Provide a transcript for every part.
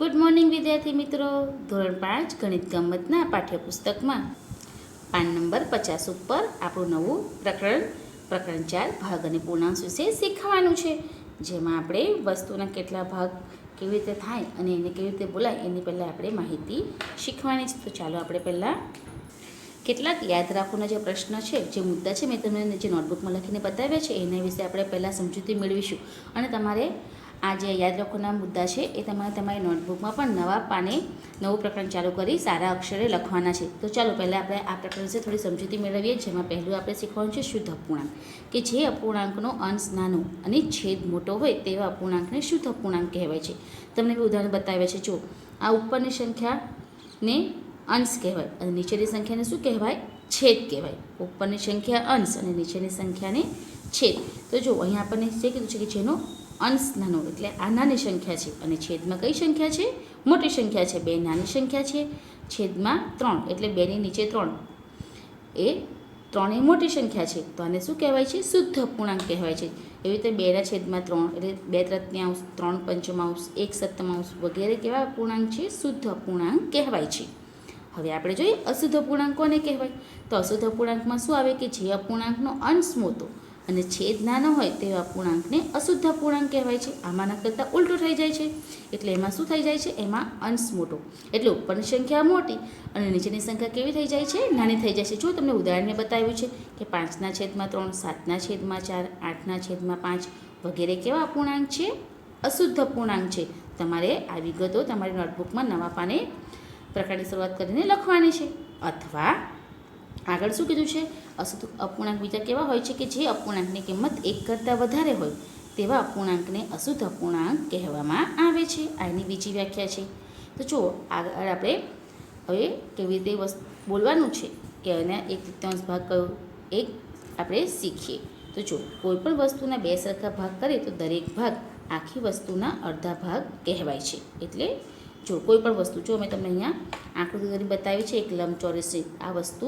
Good morning વિદ્યાર્થી મિત્રો. ધોરણ 5 ગણિત ગમ્મતના પાઠ્યપુસ્તકમાં પાન નંબર 50 ઉપર આપણું નવું પ્રકરણ 4 ભાગ અને પૂર્ણાંશ વિશે શીખવાનું છે, જેમાં આપણે વસ્તુના કેટલા ભાગ કેવી રીતે થાય અને એને કેવી રીતે બોલાય એની પહેલાં આપણે માહિતી શીખવાની છે. તો ચાલો આપણે પહેલાં કેટલાક યાદ રાખવાના જે પ્રશ્ન છે, જે મુદ્દા છે, મેં તમને જે નોટબુકમાં લખીને બતાવ્યા છે એના વિશે આપણે પહેલાં સમજૂતી મેળવીશું. અને તમારે આ જે યાદ રાખવાના મુદ્દા છે એ તમારે તમારી નોટબુકમાં પણ નવા પાને નવું પ્રકરણ ચાલુ કરી સારા અક્ષરે લખવાના છે. તો ચાલો પહેલાં આપણે આ પ્રકરણ વિશે થોડી સમજૂતી મેળવીએ, જેમાં પહેલું આપણે શીખવાનું છે શુદ્ધ અપૂર્ણાંક, કે જે અપૂર્ણાંકનો અંશ નાનો અને છેદ મોટો હોય તેવા અપૂર્ણાંકને શુદ્ધ અપૂર્ણાંક કહેવાય છે. તમને બી ઉદાહરણ બતાવ્યા છે. જો આ ઉપરની સંખ્યાને અંશ કહેવાય અને નીચેની સંખ્યાને શું કહેવાય? છેદ કહેવાય. ઉપરની સંખ્યા અંશ અને નીચેની સંખ્યાને છેદ. તો જો અહીંયા આપણને જે કીધું છે કે જેનો અંશ નાનો એટલે આ નાની સંખ્યા છે અને છેદમાં કઈ સંખ્યા છે? મોટી સંખ્યા છે. બે નાની સંખ્યા છે, છેદમાં 3 એટલે 2ની નીચે 3 એ 3 એ મોટી સંખ્યા છે. તો આને શું કહેવાય છે? શુદ્ધ અપૂર્ણાંક કહેવાય છે. એવી રીતે 2ના છેદમાં 3 એટલે 2/3, 3/5, 1/7 વગેરે કેવા અપૂર્ણાંક છે? શુદ્ધ અપૂર્ણાંક કહેવાય છે. હવે આપણે જોઈએ અશુદ્ધ અપૂર્ણાંક કોને કહેવાય. તો અશુદ્ધ અપૂર્ણાંકમાં શું આવે કે જે અપૂર્ણાંકનો અંશ મોટો અને છેદ નાનો હોય તેવા અપૂર્ણાંકને અશુદ્ધ અપૂર્ણાંક કહેવાય છે. આમાંના કરતાં ઉલટું થઈ જાય છે. એટલે એમાં શું થઈ જાય છે? એમાં અંશ મોટો એટલે ઉપરની સંખ્યા મોટી અને નીચેની સંખ્યા કેવી થઈ જાય છે? નાની થઈ જાય છે. જો તમને ઉદાહરણ મેં બતાવ્યું છે કે 5/3, 7/4, 8/5 વગેરે કેવા અપૂર્ણાંક છે? અશુદ્ધ અપૂર્ણાંક છે. તમારે આ વિગતો તમારી નોટબુકમાં નવા પાને પ્રકારની શરૂઆત કરીને લખવાની છે. અથવા આગળ શું કીધું છે? અશુદ્ધ અપૂર્ણાંક બીજા કેવા હોય છે કે જે અપૂર્ણાંકની કિંમત 1 કરતાં વધારે હોય તેવા અપૂર્ણાંકને અશુદ્ધ અપૂર્ણાંક કહેવામાં આવે છે. આ એની બીજી વ્યાખ્યા છે. તો જુઓ આગળ આપણે હવે કેવી રીતે બોલવાનું છે કે એના 1/3 ભાગ કયો એક આપણે શીખીએ. તો જો કોઈ પણ વસ્તુના 2 સરખા ભાગ કરીએ તો દરેક ભાગ આખી વસ્તુના અડધા ભાગ કહેવાય છે. એટલે જો કોઈ પણ વસ્તુ, જો મેં તમને અહીંયા આકૃતિ કરી બતાવી છે એક લંબચોરસ છે. આ વસ્તુ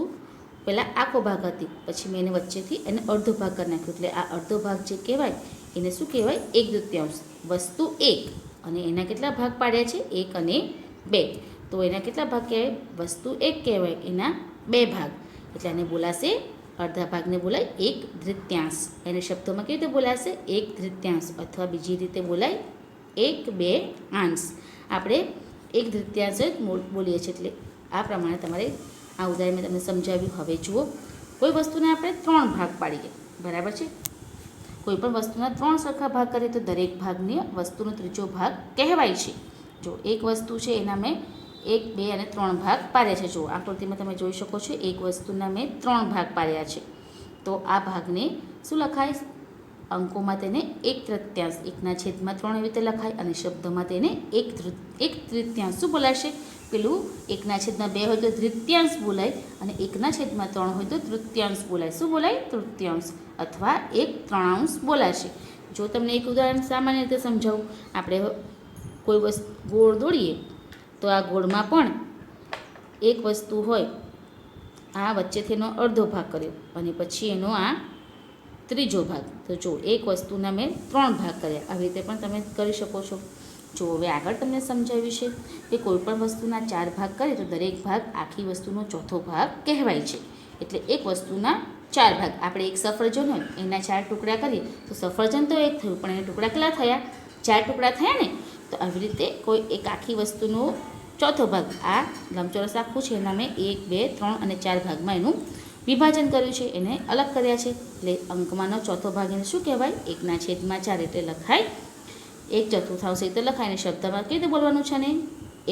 પહેલાં આખો ભાગ હતી, પછી મેં એને વચ્ચેથી એને અડધો ભાગ કરી નાખ્યો. એટલે આ અડધો ભાગ જે કહેવાય એને શું કહેવાય? 1/3. વસ્તુ 1 અને એના કેટલા ભાગ પાડ્યા છે? 1 અને 2. તો એના કેટલા ભાગ કહેવાય? વસ્તુ 1 કહેવાય, એના 2 ભાગ. એટલે આને બોલાશે અડધા ભાગને બોલાય 1/3. એને શબ્દોમાં કેવી રીતે બોલાશે? 1/3 અથવા બીજી રીતે બોલાય 1/2. આપણે 1/3 જ બોલીએ છીએ. એટલે આ પ્રમાણે તમારે આ ઉદાહરણ મેં તમને સમજાવ્યું. હવે જુઓ, કોઈ વસ્તુને આપણે 3 ભાગ પાડીએ, બરાબર છે? કોઈ પણ વસ્તુના 3 સરખા ભાગ કરીએ તો દરેક ભાગને વસ્તુનો ત્રીજો ભાગ કહેવાય છે. જો એક વસ્તુ છે એના મેં 1, 2 અને 3 ભાગ પાડ્યા છે. જો આકૃતિમાં તમે જોઈ શકો છો એક વસ્તુના મેં 3 ભાગ પાડ્યા છે. તો આ ભાગને શું લખાય? અંકોમાં તેને 1/3, 1/3 એવી રીતે લખાય અને શબ્દમાં તેને 1/3 શું બોલાશે? પેલું 1/2 હોય તો તૃતીયાંશ બોલાય અને 1/3 હોય તો તૃતીયાંશ બોલાય. શું બોલાય? તૃતીયાંશ અથવા 1/3 બોલાશે. જો તમને એક ઉદાહરણ સામાન્ય રીતે સમજાવું, આપણે કોઈ ગોળ દોરીએ તો આ ગોળમાં પણ એક વસ્તુ હોય, આ વચ્ચેથી એનો અડધો ભાગ કર્યો અને પછી એનો આ ત્રીજો ભાગ. તો જો એક વસ્તુના મેં 3 ભાગ કર્યા. આવી રીતે પણ તમે કરી શકો છો. જો હવે આગળ તમને સમજાવ્યું છે કે કોઈ પણ વસ્તુના 4 ભાગ કરીએ તો દરેક ભાગ આખી વસ્તુનો ચોથો ભાગ કહેવાય છે. એટલે એક વસ્તુના 4 ભાગ. આપણે એક સફરજન હોય એના 4 ટુકડા કરીએ તો સફરજન તો એક થયું, પણ એના ટુકડા કેટલા થયા? 4 ટુકડા થયા ને. તો આવી રીતે કોઈ એક આખી વસ્તુનો ચોથો ભાગ, આ લંબચોરસ આખું છે એના મેં 1, 2, 3 અને 4 ભાગમાં એનું વિભાજન કર્યું છે, એને અલગ કર્યા છે. એટલે અંકમાંનો ચોથો ભાગ એને શું કહેવાય? 1/4 એટલે લખાય 1/4 એટલે લખાય. અને શબ્દમાં કેવી રીતે બોલવાનું છે ને?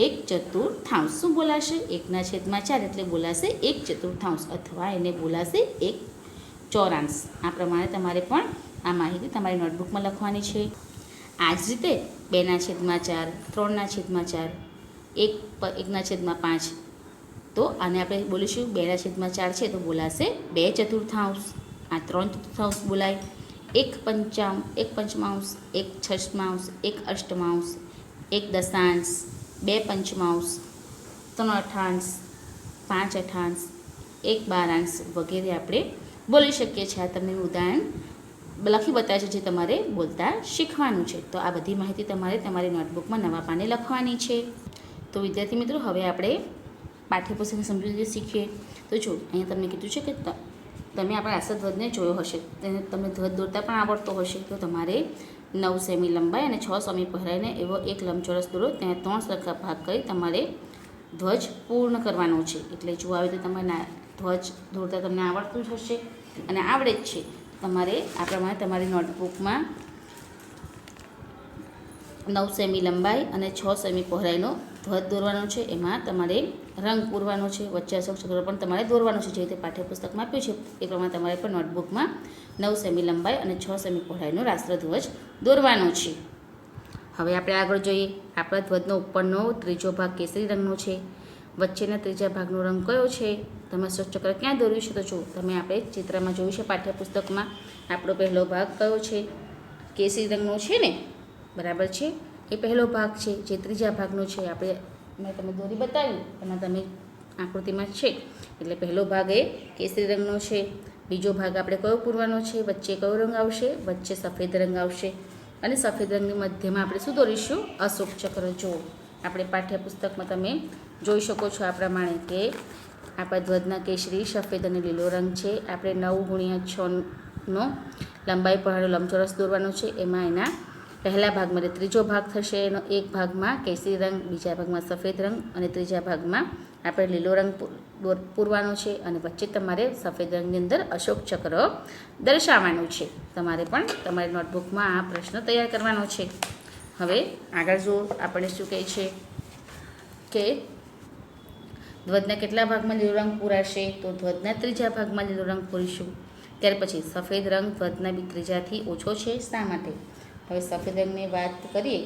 1/4. શું બોલાશે? 1/4 એટલે બોલાશે 1/4 અથવા એને બોલાશે 1/4. આ પ્રમાણે તમારે પણ આ માહિતી તમારી નોટબુકમાં લખવાની છે. આ જ રીતે 2/4, 3/4, 1/5. તો આને આપણે બોલીશું 2/4 છે તો બોલાશે 2/4. આ 3/4 બોલાય 1/5, 1/5, 1/6, 1/8, 1/10, 2/5, 3/8, 5/8, 1/12 વગેરે આપણે બોલી શકીએ છીએ. આ તમને ઉદાહરણ લખી બતાવે છે, જે તમારે બોલતા શીખવાનું છે. તો આ બધી માહિતી તમારે તમારી નોટબુકમાં નવા પાને લખવાની છે. તો વિદ્યાર્થી મિત્રો, હવે આપણે પાઠ્યપુસ્તકની સમજૂતી શીખીએ. તો જો અહીંયા તમને કીધું છે કે તમે આપણા રાષ્ટ્રધ્વજને જોયો હશે, તેને તમને ધ્વજ દોરતા પણ આવડતો હશે. તો તમારે 9 સેમી લંબાઈ અને 6 સેમી પહોળાઈને એવો એક લંબચોરસ દોરો, ત્યાં 3 સરખા ભાગ કરી તમારે ધ્વજ પૂર્ણ કરવાનો છે. એટલે જો આવી રીતે તમારે ધ્વજ દોરતા તમને આવડતું જ હશે અને આવડે જ છે. તમારે આ પ્રમાણે તમારી નોટબુકમાં 9 સેમી લંબાઈ અને 6 સેમી પહોળાઈનો ધ્વજ દોરવાનો છે. એમાં તમારે રંગ પૂરવાનો છે, વચ્ચે અશોક ચક્ર પણ તમારે દોરવાનો છે, જે રીતે પાઠ્યપુસ્તકમાં આપ્યું છે એ પ્રમાણે તમારે પણ નોટબુકમાં 9 સેમી લંબાઈ અને 6 સેમી પહોળાઈનો રાષ્ટ્રધ્વજ દોરવાનો છે. હવે આપણે આગળ જોઈએ. આપણા ધ્વજનો ઉપરનો ત્રીજો ભાગ કેસરી રંગનો છે. વચ્ચેના ત્રીજા ભાગનો રંગ કયો છે? તમે અશોક ચક્ર ક્યાં દોર્યું છે? તો જો તમે આપણે ચિત્રમાં જોયું છે પાઠ્યપુસ્તકમાં. આપણો પહેલો ભાગ કયો છે? કેસરી રંગનો છે ને, બરાબર છે. એ પહેલો ભાગ છે. જે ત્રીજા ભાગનો છે મેં તમે દોરી બતાવ્યું, એમાં તમે આકૃતિમાં છે. એટલે પહેલો ભાગ એ કેસરી રંગનો છે. બીજો ભાગ આપણે કયો પૂરવાનો છે? વચ્ચે કયો રંગ આવશે? વચ્ચે સફેદ રંગ આવશે. અને સફેદ રંગની મધ્યમાં આપણે શું દોરીશું? અશોક ચક્ર. જો આપણે પાઠ્યપુસ્તકમાં તમે જોઈ શકો છો આ પ્રમાણે કે આપણા ધ્વજના કેસરી, સફેદ અને લીલો રંગ છે. આપણે 9x6નો લંબાઈ પહોળાઈનો લંબચોરસ દોરવાનો છે. એમાં એના પહેલા ભાગમાં, એટલે ત્રીજો ભાગ થશે, એનો એક ભાગમાં કેસરી રંગ, બીજા ભાગમાં સફેદ રંગ અને ત્રીજા ભાગમાં આપણે લીલો રંગ પૂરવાનો છે. અને વચ્ચે તમારે સફેદ રંગની અંદર અશોક ચક્ર દર્શાવવાનું છે. તમારે પણ તમારી નોટબુકમાં આ પ્રશ્ન તૈયાર કરવાનો છે. હવે આગળ જો આપણે શું કહે છે કે ધ્વજના કેટલા ભાગમાં લીલો રંગ પૂરાશે? તો ધ્વજના ત્રીજા ભાગમાં લીલો રંગ પૂરીશું. ત્યાર પછી સફેદ રંગ ધ્વજના ત્રીજાથી ઓછો છે, શા માટે? હવે સફેદ રંગની વાત કરીએ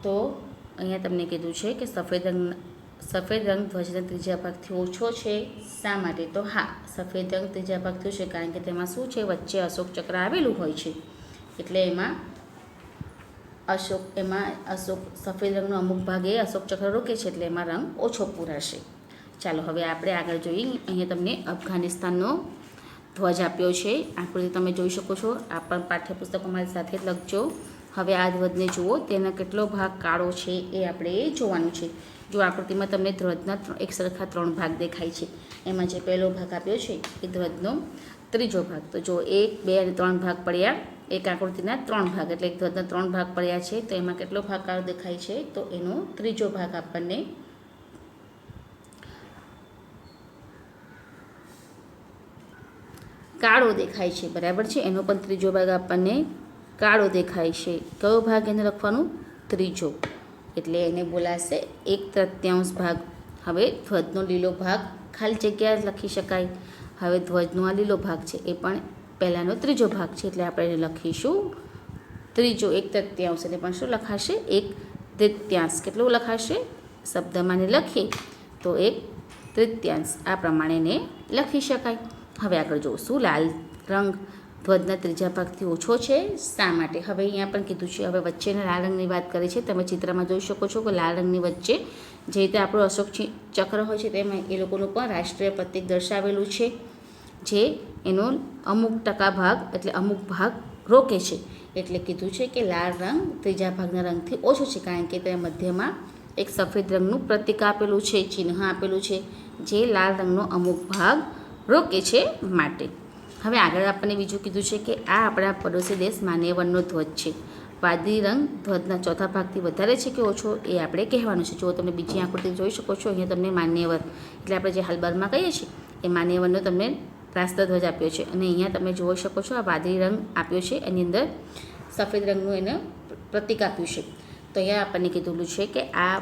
તો અહીંયા તમને કીધું છે કે સફેદ રંગ ધ્વજના ત્રીજા ભાગથી ઓછો છે, શા માટે? તો હા, સફેદ રંગ ત્રીજા ભાગથી છે કારણ કે તેમાં શું છે? વચ્ચે અશોક ચક્ર આવેલું હોય છે. એટલે એમાં સફેદ રંગનો અમુક ભાગ એ અશોક ચક્ર રોકે છે, એટલે એમાં રંગ ઓછો પૂરાશે. ચાલો હવે આપણે આગળ જોઈએ. અહીંયા તમને અફઘાનિસ્તાનનો ધ્વજ આપ્યો છે. આકૃતિ તમે જોઈ શકો છો. આ પણ પાઠ્યપુસ્તક અમારી સાથે જ લખજો. હવે આ ધ્વજને જુઓ, તેનો કેટલો ભાગ કાળો છે એ આપણે જોવાનું છે. જો આકૃતિમાં તમને ધ્વજના એક સરખા 3 ભાગ દેખાય છે. એમાં જે પહેલો ભાગ આપ્યો છે એ ધ્વજનો ત્રીજો ભાગ. તો જો 1, 2 અને 3 ભાગ પડ્યા. એક આકૃતિના 3 ભાગ, એટલે એક ધ્વજના 3 ભાગ પડ્યા છે. તો એમાં કેટલો ભાગ કાળો દેખાય છે? તો એનો ત્રીજો ભાગ આપણને કાળો દેખાય છે, બરાબર છે. એનો પણ ત્રીજો ભાગ આપણને કાળો દેખાય છે. કયો ભાગ એને લખવાનું? ત્રીજો. એટલે એને બોલાશે 1/3 ભાગ. હવે ધ્વજનો લીલો ભાગ ખાલી જગ્યા લખી શકાય. હવે ધ્વજનો આ લીલો ભાગ છે એ પણ પહેલાંનો ત્રીજો ભાગ છે, એટલે આપણે એને લખીશું ત્રીજો 1/3. એટલે પણ શું લખાશે? 1/3. કેટલું લખાશે? શબ્દમાં લખીએ તો 1/3 આ પ્રમાણે એને લખી શકાય. હવે આગળ જોઈશું. લાલ રંગ ધ્વજના ત્રીજા ભાગથી ઓછો છે, શા માટે? હવે અહીંયા પણ કીધું છે. હવે વચ્ચેના લાલ રંગની વાત કરી છે. તમે ચિત્રમાં જોઈ શકો છો કે લાલ રંગની વચ્ચે જે રીતે આપણું અશોક ચક્ર હોય છે તેમાં એ લોકોનું પણ રાષ્ટ્રીય પ્રતીક દર્શાવેલું છે, જે એનો અમુક ટકા ભાગ, એટલે અમુક ભાગ રોકે છે. એટલે કીધું છે કે લાલ રંગ ત્રીજા ભાગના રંગથી ઓછો છે, કારણ કે તે મધ્યમાં એક સફેદ રંગનું પ્રતીક આપેલું છે, ચિહ્ન આપેલું છે, જે લાલ રંગનો અમુક ભાગ રોકે છે માટે. હવે આગળ આપણને બીજું કીધું છે કે આ આપણા પડોશી દેશ માન્યવરનો ધ્વજ છે. વાદળી રંગ ધ્વજના ચોથા ભાગથી વધારે છે કે ઓછો એ આપણે કહેવાનું છે. જો તમે બીજી આકૃતિ જોઈ શકો છો, અહીંયા તમને માન્યવર, એટલે આપણે જે હાલબારમાં કહીએ છીએ એ માન્યવરનો તમને રાષ્ટ્રધ્વજ આપ્યો છે. અને અહીંયા તમે જોઈ શકો છો આ વાદળી રંગ આપ્યો છે, એની અંદર સફેદ રંગનું એને પ્રતીક આપ્યું છે. તો અહીંયા આપણને કીધેલું છે કે આ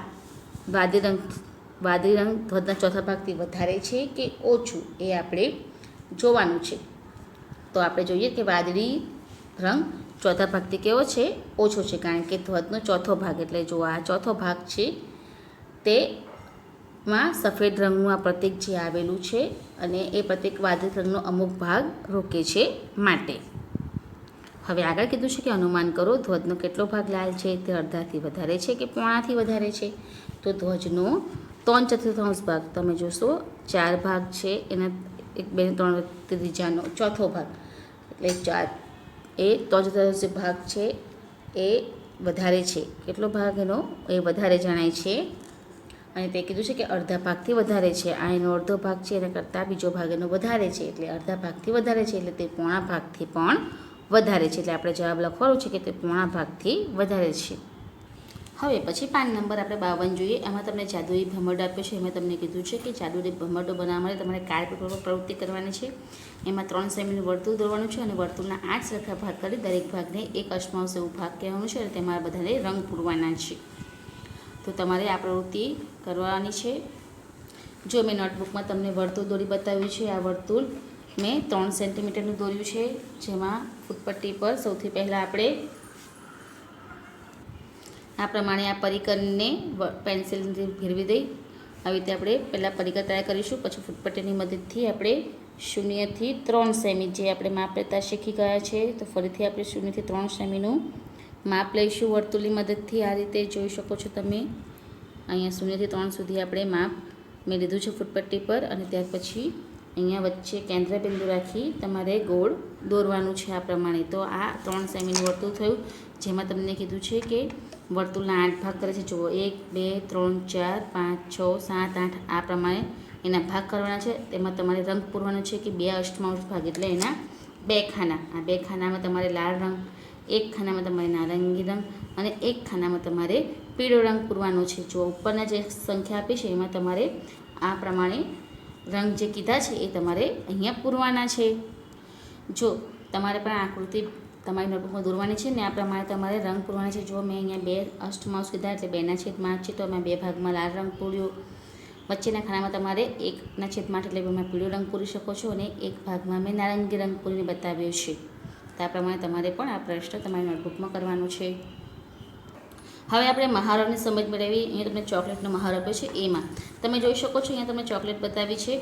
વાદળી રંગ ધ્વજના ચોથા ભાગથી વધારે છે કે ઓછું એ આપણે જોવાનું છે. તો આપણે જોઈએ કે વાદળી રંગ ચોથા ભાગથી કેવો છે? ઓછો છે, કારણ કે ધ્વજનો ચોથો ભાગ, એટલે જો આ ચોથો ભાગ છે તેમાં સફેદ રંગનું આ પ્રતીક જે આવેલું છે, અને એ પ્રતીક વાદળી રંગનો અમુક ભાગ રોકે છે માટે. હવે આગળ કીધું છે કે અનુમાન કરો ધ્વજનો કેટલો ભાગ લાલ છે? તે અડધાથી વધારે છે કે પોણાથી વધારે છે? તો ધ્વજનો 3/4 ભાગ, તમે જોશો 4 ભાગ છે, એના 1, 2, 3 ત્રીજાનો ચોથો ભાગ, એટલે 4 એ તો જ જે ભાગ છે એ વધારે છે. કેટલો ભાગ એનો એ વધારે જણાય છે અને તે કીધું છે કે અડધા ભાગથી વધારે છે. આ એનો અડધો ભાગ છે, એના કરતાં બીજો ભાગ એનો વધારે છે, એટલે અડધા ભાગથી વધારે છે, એટલે તે પોણા ભાગથી પણ વધારે છે. એટલે આપણે જવાબ લખવાનું છે કે તે પોણા ભાગથી વધારે છે. હવે પછી પાન નંબર આપણે 52 જોઈએ. એમાં તમને જાદુઈ ભમરડો આપ્યો છે. એમાં તમને કીધું છે કે જાદુઈ ભમરડો બનાવવા માટે તમારે કાર્ડ પેપર પર પ્રવૃત્તિ કરવાની છે. એમાં 3 સેમીનું વર્તુળ દોરવાનું છે અને વર્તુળના 8 સરખા ભાગ કરી દરેક ભાગને એક અષ્ટમાંશ એવું ભાગ કહેવાનું છે અને તેમાં બધાને રંગ પૂરવાના છે. તો તમારે આ પ્રવૃત્તિ કરવાની છે. જો મેં નોટબુકમાં તમને વર્તુળ દોરી બતાવ્યું છે. આ વર્તુળ મેં 3 સેન્ટીમીટરનું દોર્યું છે, જેમાં ફૂટપટ્ટી પર સૌથી પહેલાં આપણે આ પ્રમાણે આ પરિકરને પેન્સિલથી ફેરવી દઈ. આવી રીતે આપણે પહેલાં પરિકર તૈયાર કરીશું. પછી ફૂટપટ્ટીની મદદથી આપણે 0 થી 3 સેમી જે આપણે માપ લેતા શીખી ગયા છે, તો ફરીથી આપણે 0 થી 3 સેમીનું માપ લઈશું વર્તુળની મદદથી. આ રીતે જોઈ શકો છો તમે. અહીંયા 0 થી 3 સુધી આપણે માપ મેં લીધું છે ફૂટપટ્ટી પર અને ત્યાર પછી અહીંયા વચ્ચે કેન્દ્ર બિંદુ રાખી તમારે ગોળ દોરવાનું છે આ પ્રમાણે. તો આ 3 સેમીનું વર્તુળ થયું, જેમાં તમને કીધું છે કે વર્તુળના 8 ભાગ કરે છે. જુઓ 1 2 3 4 5 6 7 8 આ પ્રમાણે એના ભાગ કરવાના છે. તેમાં તમારે રંગ પૂરવાનો છે કે 2 અષ્ટમાંશ ભાગ, એટલે એના 2 ખાના. આ 2 ખાનામાં તમારે લાલ રંગ, 1 ખાનામાં તમારે નારંગી રંગ અને 1 ખાનામાં તમારે પીળો રંગ પૂરવાનો છે. જો ઉપરના જે સંખ્યા આપી છે એમાં તમારે આ પ્રમાણે રંગ જે કીધા છે એ તમારે અહીંયા પૂરવાના છે. જો તમારે પણ આકૃતિ તમારી નોટબુકમાં દોરવાની છે ને આ પ્રમાણે તમારે રંગ પૂરવાના છે. જો મેં અહીંયા 2 અષ્ટમાંશ કીધા એટલે 2/8 છે, તો અમે 2 ભાગમાં લાલ રંગ પૂર્યો. વચ્ચેના ખાનામાં તમારે 1/8 એટલે એમાં પીળો રંગ પૂરી શકો છો અને 1 ભાગમાં મેં નારંગી રંગ પૂરીને બતાવ્યો છે. તો આ પ્રમાણે તમારે પણ આ પ્રશ્ન તમારી નોટબુકમાં કરવાનો છે. હવે આપણે મહાવરાની સમજ મેળવી. અહીંયા તમને ચોકલેટનો મહાવરો આપ્યો છે. એમાં તમે જોઈ શકો છો અહીંયા તમને ચોકલેટ બતાવી છે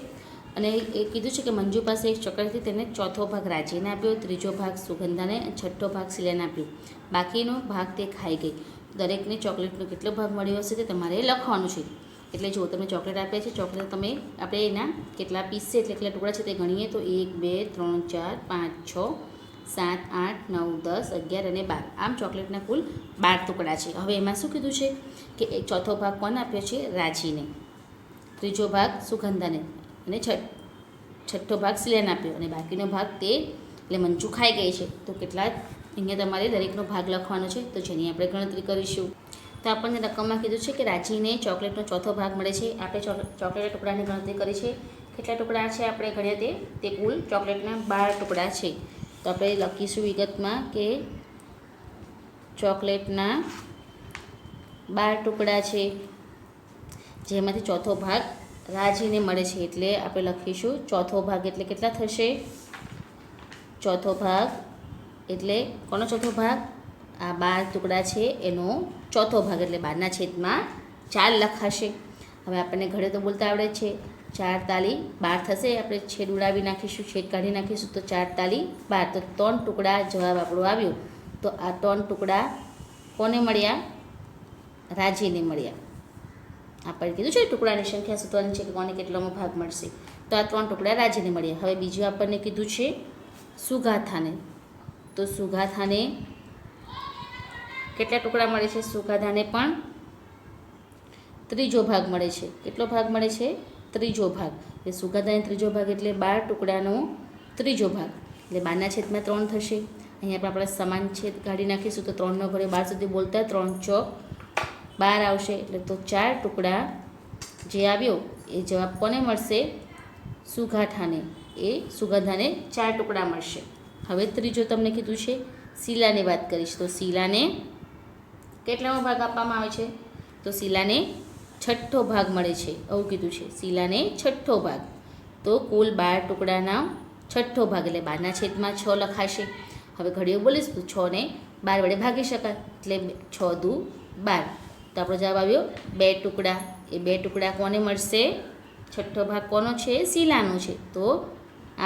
અને એ કીધું છે કે મંજુ પાસે એક ચોકલેટ હતી, તેને ચોથો ભાગ રાજીને આપ્યો, ત્રીજો ભાગ સુગંધાને, છઠ્ઠો ભાગ શીલાને આપ્યો. બાકીનો ભાગ તે ખાઈ ગઈ. દરેકને ચોકલેટનો કેટલો ભાગ મળ્યો હશે તે તમારે લખવાનું છે. એટલે જો તમે ચોકલેટ આપ્યા છે, ચોકલેટ તમે આપણે એના કેટલા પીસ છે એટલે કેટલા ટુકડા છે તે ગણીએ તો 1 2 3 4 5 6 7 8 9 10 11 અને 12. આમ ચોકલેટના કુલ 12 ટુકડા છે. હવે એમાં શું કીધું છે કે એક ચોથો ભાગ કોને આપ્યો છે? રાજીને. ત્રીજો ભાગ સુગંધાને અને છઠ્ઠો ભાગ શીલાને આપ્યો અને બાકીનો ભાગ તે એટલે મંજુ ખાઈ ગઈ છે. તો કેટલા અહીંયા તમારે દરેકનો ભાગ લખવાનો છે, તો જેની આપણે ગણતરી કરીશું. તો આપણને રકમમાં કીધું છે કે રાજીને ચોકલેટનો ચોથો ભાગ મળે છે. આપણે ચોકલેટના ટુકડાની ગણતરી કરી છે. કેટલા ટુકડા છે આપણે ગણ્યા તે કુલ ચોકલેટના 12 ટુકડા છે. તો આપણે લખીશું વિગતમાં કે ચોકલેટના 12 ટુકડા છે, જેમાંથી ચોથો ભાગ રાજીને મળે છે. એટલે આપણે લખીશું ચોથો ભાગ એટલે કેટલા થશે? ચોથો ભાગ એટલે કોનો ચોથો ભાગ? આ 12 ટુકડા છે એનો ચોથો ભાગ એટલે 12/4 લખાશે. હવે આપણને ઘરે તો બોલતા આવડે છે. 4 તાલી 12 થશે. આપણે છેદ ઉડાવી નાખીશું, છેદ કાઢી નાખીશું તો 4 તાલી 12. તો 3 ટુકડા જવાબ આપણો આવ્યો. તો આ 3 ટુકડા કોને મળ્યા? રાજીને મળ્યા. આપણે કીધું છે ટુકડાની સંખ્યા શોધવાની છે કે કોને કેટલામો ભાગ મળશે. તો આ 3 ટુકડા રાજીને મળ્યા. હવે બીજું આપણને કીધું છે સુગાથાને. તો સુગાથાને કેટલા ટુકડા મળે છે? સુગાથાને પણ ત્રીજો ભાગ મળે છે. કેટલો ભાગ મળે છે? ત્રીજો ભાગ. એટલે સુગાથાને ત્રીજો ભાગ એટલે 12 ટુકડાનો ત્રીજો ભાગ એટલે 12/3 થશે. અહીંયા પણ આપણે સમાન છેદ કાઢી નાખીશું તો 3 ઘરે 12 સુધી બોલતા 3 ચોક 12 આવશે. એટલે તો 4 ટુકડા જે આવ્યો એ જવાબ કોને મળશે? સુગાથાને. એ સુગંધાને 4 ટુકડા મળશે. હવે ત્રીજો તમને કીધું છે શીલાની વાત કરીશ. તો શીલાને કેટલામો ભાગ આપવામાં આવે છે? તો શીલાને છઠ્ઠો ભાગ મળે છે. આવું કીધું છે. શીલાને છઠ્ઠો ભાગ. તો કુલ 12 ટુકડાના છઠ્ઠો ભાગ એટલે 12/6 લખાશે. હવે ઘડીઓ બોલીશ તો 6 ને 12 વડે ભાગી શકાય એટલે 6 દુ 12. તો આપણો જવાબ આવ્યો 2 ટુકડા. એ 2 ટુકડા કોને મળશે? છઠ્ઠો ભાગ કોનો છે? શીલાનો છે. તો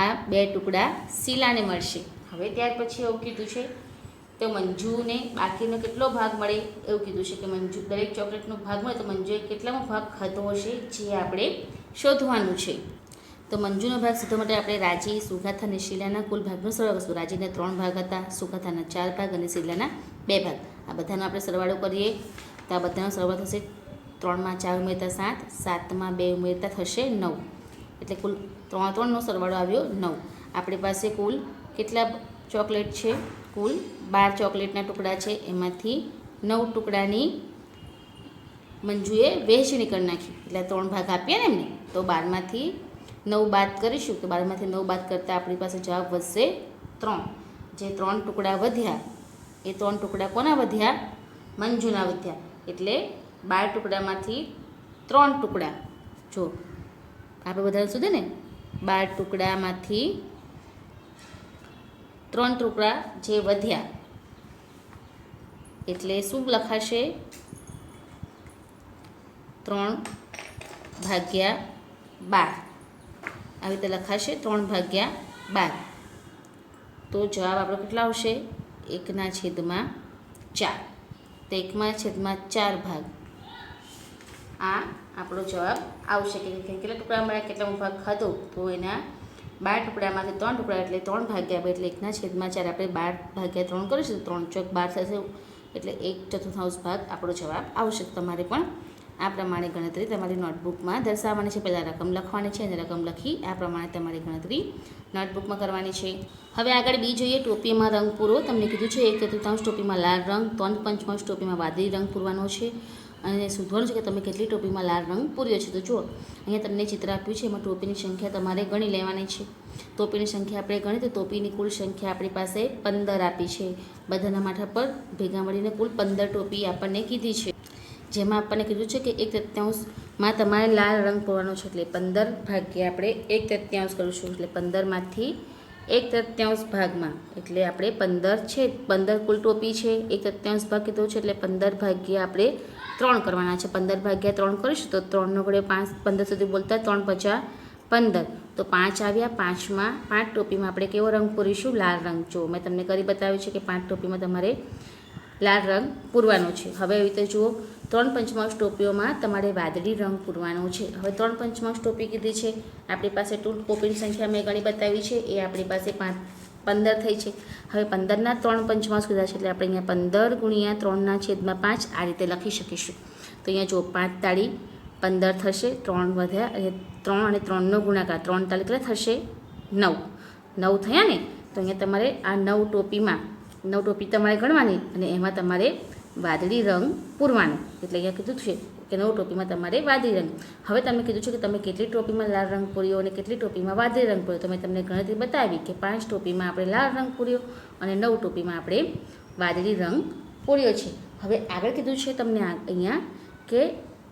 આ 2 ટુકડા શીલાને મળશે. હવે ત્યાર પછી એવું કીધું છે તો મંજુને બાકીનો કેટલો ભાગ મળે એવું કીધું છે કે મંજુ દરેક ચોકલેટનો ભાગ મળે તો મંજુએ કેટલામો ભાગ ખાધો હશે જે આપણે શોધવાનું છે. તો મંજુનો ભાગ શોધવા માટે આપણે રાજી, સુગાથા અને શીલાના કુલ ભાગનો સરવાળો કરીશું. રાજીના 3 ભાગ હતા, સુગાથાના 4 ભાગ અને શીલાના 2 ભાગ. આ બધાનો આપણે સરવાળો કરીએ તો આ બધાનો સરવાળો થશે 3 માં 4 ઉમેરતા 7, 7 માં 2 ઉમેરતા થશે 9. એટલે કુલ 3નો સરવાળો આવ્યો 9. આપણી પાસે કુલ કેટલા ચોકલેટ છે? કુલ 12 ચોકલેટના ટુકડા છે. એમાંથી 9 ટુકડાની મંજુએ વહેંચણી કરી નાખી, એટલે 3 ભાગ આપ્યા ને એમને. તો 12માંથી 9 બાદ કરીશું તો 12માંથી 9 બાદ કરતાં આપણી પાસે જવાબ વધશે 3. જે 3 ટુકડા વધ્યા એ 3 ટુકડા કોના વધ્યા? મંજુના વધ્યા. એટલે 12 ટુકડામાંથી 3 ટુકડા, જો આપણે વધારે સુધી ને 12 ટુકડામાંથી 3 ટુકડા જે વધ્યા એટલે શું લખાશે? 3/12 આવી રીતે લખાશે 3/12. તો જવાબ આપણો કેટલા આવશે? 1/4. તો 1/4 ભાગ આ આપણો જવાબ આવશે. કે કેટલા ટુકડા મળ્યા, કેટલા ભાગ ખાધો? તો એના 12 ટુકડામાંથી 3 ટુકડા એટલે 3/2 એટલે 1/4 આપણે 12/3 કરીશું. 3 ચોક 12 થશે એટલે 1/4 ભાગ આપણો જવાબ આવશે. તમારે પણ આ પ્રમાણે ગણતરી તમારી નોટબુકમાં દર્શાવવાની છે. પહેલાં રકમ લખવાની છે અને રકમ લખી આ પ્રમાણે તમારી ગણતરી નોટબુકમાં કરવાની છે. હવે આગળ બી જોઈએ. ટોપીમાં રંગ પૂરો. તમને કીધું છે 1/4 ટોપીમાં લાલ રંગ, 3/5 ટોપીમાં વાદળી રંગ પૂરવાનો છે અને શોધવાનું છે કે તમે કેટલી ટોપીમાં લાલ રંગ પૂર્યો છે. તો જુઓ, અહીંયા તમને ચિત્ર આપ્યું છે, એમાં ટોપીની સંખ્યા તમારે ગણી લેવાની છે. ટોપીની સંખ્યા આપણે ગણી તો ટોપીની કુલ સંખ્યા આપણી પાસે 15 આપી છે. બધાના માથા પર ભેગા મળીને કુલ 15 ટોપી આપણને કીધી છે. જેમાં આપણને કીધું છે કે 1/3 તમારે લાલ રંગ પૂરવાનો છે. એટલે 15 ભાગ્યા આપણે 1/3 કરીશું. એટલે 15માંથી 1/3 ભાગમાં એટલે આપણે 15 છે, 15 કુલ ટોપી છે, 1/3 ભાગ કીધો છે એટલે 15 ભાગ્યા આપણે 3 કરવાના છે. 15/3 કરીશું તો 3 ઘડે 5, 15 સુધી બોલતા 3×5 15. તો 5 આવ્યા. 5માં 5 ટોપીમાં આપણે કેવો રંગ પૂરીશું? લાલ રંગ. જો મેં તમને કરી બતાવ્યું છે કે 5 ટોપીમાં તમારે લાલ રંગ પૂરવાનો છે. હવે એવી રીતે જુઓ, 3/5 ટોપીઓમાં તમારે વાદળી રંગ પૂરવાનો છે. હવે 3/5 ટોપી કીધી છે. આપણી પાસે ટોપીની સંખ્યા મેં ઘણી બતાવી છે, એ આપણી પાસે 15 થઈ છે. હવે 15ના 3/5 કીધા છે એટલે આપણે અહીંયા 15 × 3/5 આ રીતે લખી શકીશું. તો અહીંયા જો 5 તાળી 15 થશે, 3 વધ્યા અને 3 અને 3નો ગુણાકાર 3 તાળી કેટલા થશે? 9. 9 થયા ને. તો અહીંયા તમારે આ 9 ટોપીમાં 9 ટોપી તમારે ગણવાની અને એમાં તમારે વાદળી રંગ પૂરવાનો. એટલે અહીંયા કીધું છે કે 9 ટોપીમાં તમારે વાદળી રંગ. હવે તમે કીધું છે કે તમે કેટલી ટોપીમાં લાલ રંગ પૂર્યો અને કેટલી ટોપીમાં વાદળી રંગ પૂર્યો. તો મેં તમને ગણતરી બતાવી કે 5 ટોપીમાં આપણે લાલ રંગ પૂર્યો અને 9 ટોપીમાં આપણે વાદળી રંગ પૂર્યો છે. હવે આગળ કીધું છે તમને અહીંયા કે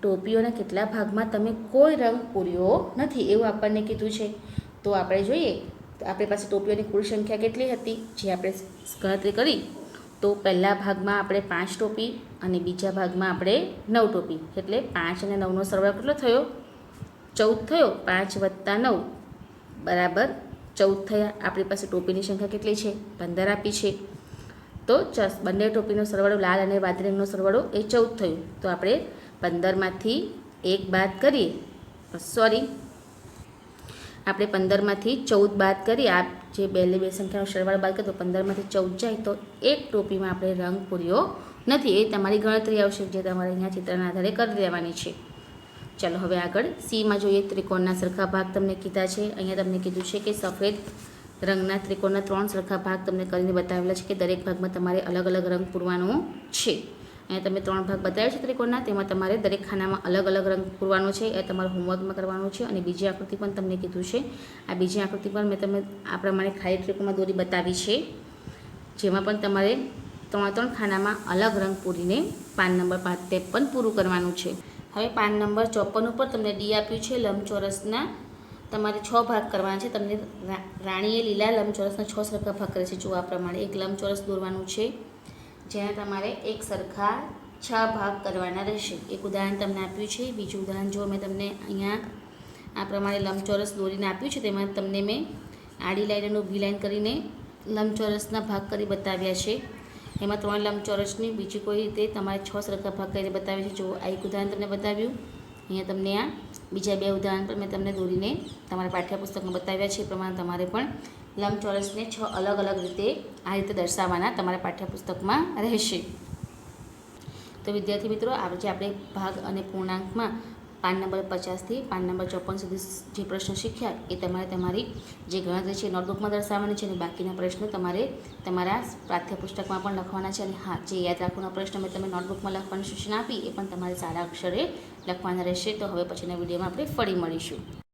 ટોપીઓના કેટલા ભાગમાં તમે કોઈ રંગ પૂર્યો નથી, એવું આપણને કીધું છે. તો આપણે જોઈએ તો આપણી પાસે ટોપીઓની કુલ સંખ્યા કેટલી હતી જે આપણે ગણતરી કરી. તો પહેલા ભાગમાં આપણે 5 ટોપી અને બીજા ભાગમાં આપણે 9 ટોપી એટલે 5 અને 9નો સરવાળો કેટલો થયો? 14 થયો. 5 + 9 બરાબર 14 થયા. આપણી પાસે ટોપીની સંખ્યા કેટલી છે? 15 આપી છે. તો બંને ટોપીનો સરવાળો લાલ અને વાદળી રંગનો સરવાળો એ 14 થયું. તો આપણે 15માંથી 1 બાદ કરીએ, આપણે 15માંથી 14 બાદ કરીએ. આ જે બે સંખ્યાનો સરવાળો બાદ કરીએ તો 15માંથી 14 જાય તો એક ટોપીમાં આપણે રંગ પૂર્યો નથી. એ તમારી ગણતરી આવશે જે તમારે અહીંયા ચિત્રના આધારે કરી દેવાની છે. ચાલો હવે આગળ સીમાં જોઈએ. ત્રિકોણના સરખા ભાગ તમને કીધા છે. અહીંયા તમને કીધું છે કે સફેદ રંગના ત્રિકોણના 3 સરખા ભાગ તમને કરીને બતાવેલા છે કે દરેક ભાગમાં તમારે અલગ અલગ રંગ પૂરવાનો છે. અહીંયા તમે 3 ભાગ બતાવ્યા છે ત્રિકોણના, તેમાં તમારે દરેક ખાનામાં અલગ અલગ રંગ પૂરવાનો છે. એ તમારે હોમવર્કમાં કરવાનું છે. અને બીજી આકૃતિ પણ તમને કીધું છે. આ બીજી આકૃતિ પણ મેં તમને આ પ્રમાણે ખાલી ત્રિકોણમાં દોરી બતાવી છે, જેમાં પણ તમારે 3 ખાનામાં અલગ રંગ પૂરીને પાન નંબર 53 પૂરું કરવાનું છે. હવે પાન નંબર 54 ઉપર તમને ડી આપ્યું છે. લંબચોરસના તમારે 6 ભાગ કરવાના છે. તમને રાણીએ લીલા લંબચોરસના 6 સરખા ભાગ કરે છે. જો આ પ્રમાણે એક લંબચોરસ દોરવાનું છે જેને તમારે એક સરખા 6 ભાગ કરવાના રહેશે. એક ઉદાહરણ તમને આપ્યું છે. બીજું ઉદાહરણ જો મેં તમને અહીંયા આ પ્રમાણે લંબચોરસ દોરીને આપ્યું છે, તેમાં તમને મેં આડી લાઈન અને ઊભી લાઈન કરીને લંબચોરસના ભાગ કરી બતાવ્યા છે. એમાં 3 લંબચોરસની બીજી કોઈ રીતે તમારે 6 સરખા ભાગ કરીને બતાવ્યા છે. જો આ એક ઉદાહરણ તમને બતાવ્યું. અહીંયા તમને આ બીજા બે ઉદાહરણ પણ મેં તમને દોરીને તમારા પાઠ્યપુસ્તકમાં બતાવ્યા છે. એ પ્રમાણે તમારે પણ લંબચોરસને 6 અલગ અલગ રીતે આ રીતે દર્શાવવાના તમારા પાઠ્યપુસ્તકમાં રહેશે. તો વિદ્યાર્થી મિત્રો, આજે આપણે ભાગ અને પૂર્ણાંકમાં પાન નંબર 50થી પાન નંબર 54 સુધી જે પ્રશ્નો શીખ્યા એ તમારે તમારી જે ગણતરી છે નોટબુકમાં દર્શાવવાની છે અને બાકીના પ્રશ્નો તમારે તમારા પાઠ્યપુસ્તકમાં પણ લખવાના છે. અને હા, જે યાદ રાખવાના પ્રશ્નો મેં તમે નોટબુકમાં લખવાની સૂચના આપી એ પણ તમારે સારા અક્ષરે લખવાના રહેશે. તો હવે પછીના વિડીયોમાં આપણે ફરી મળીશું.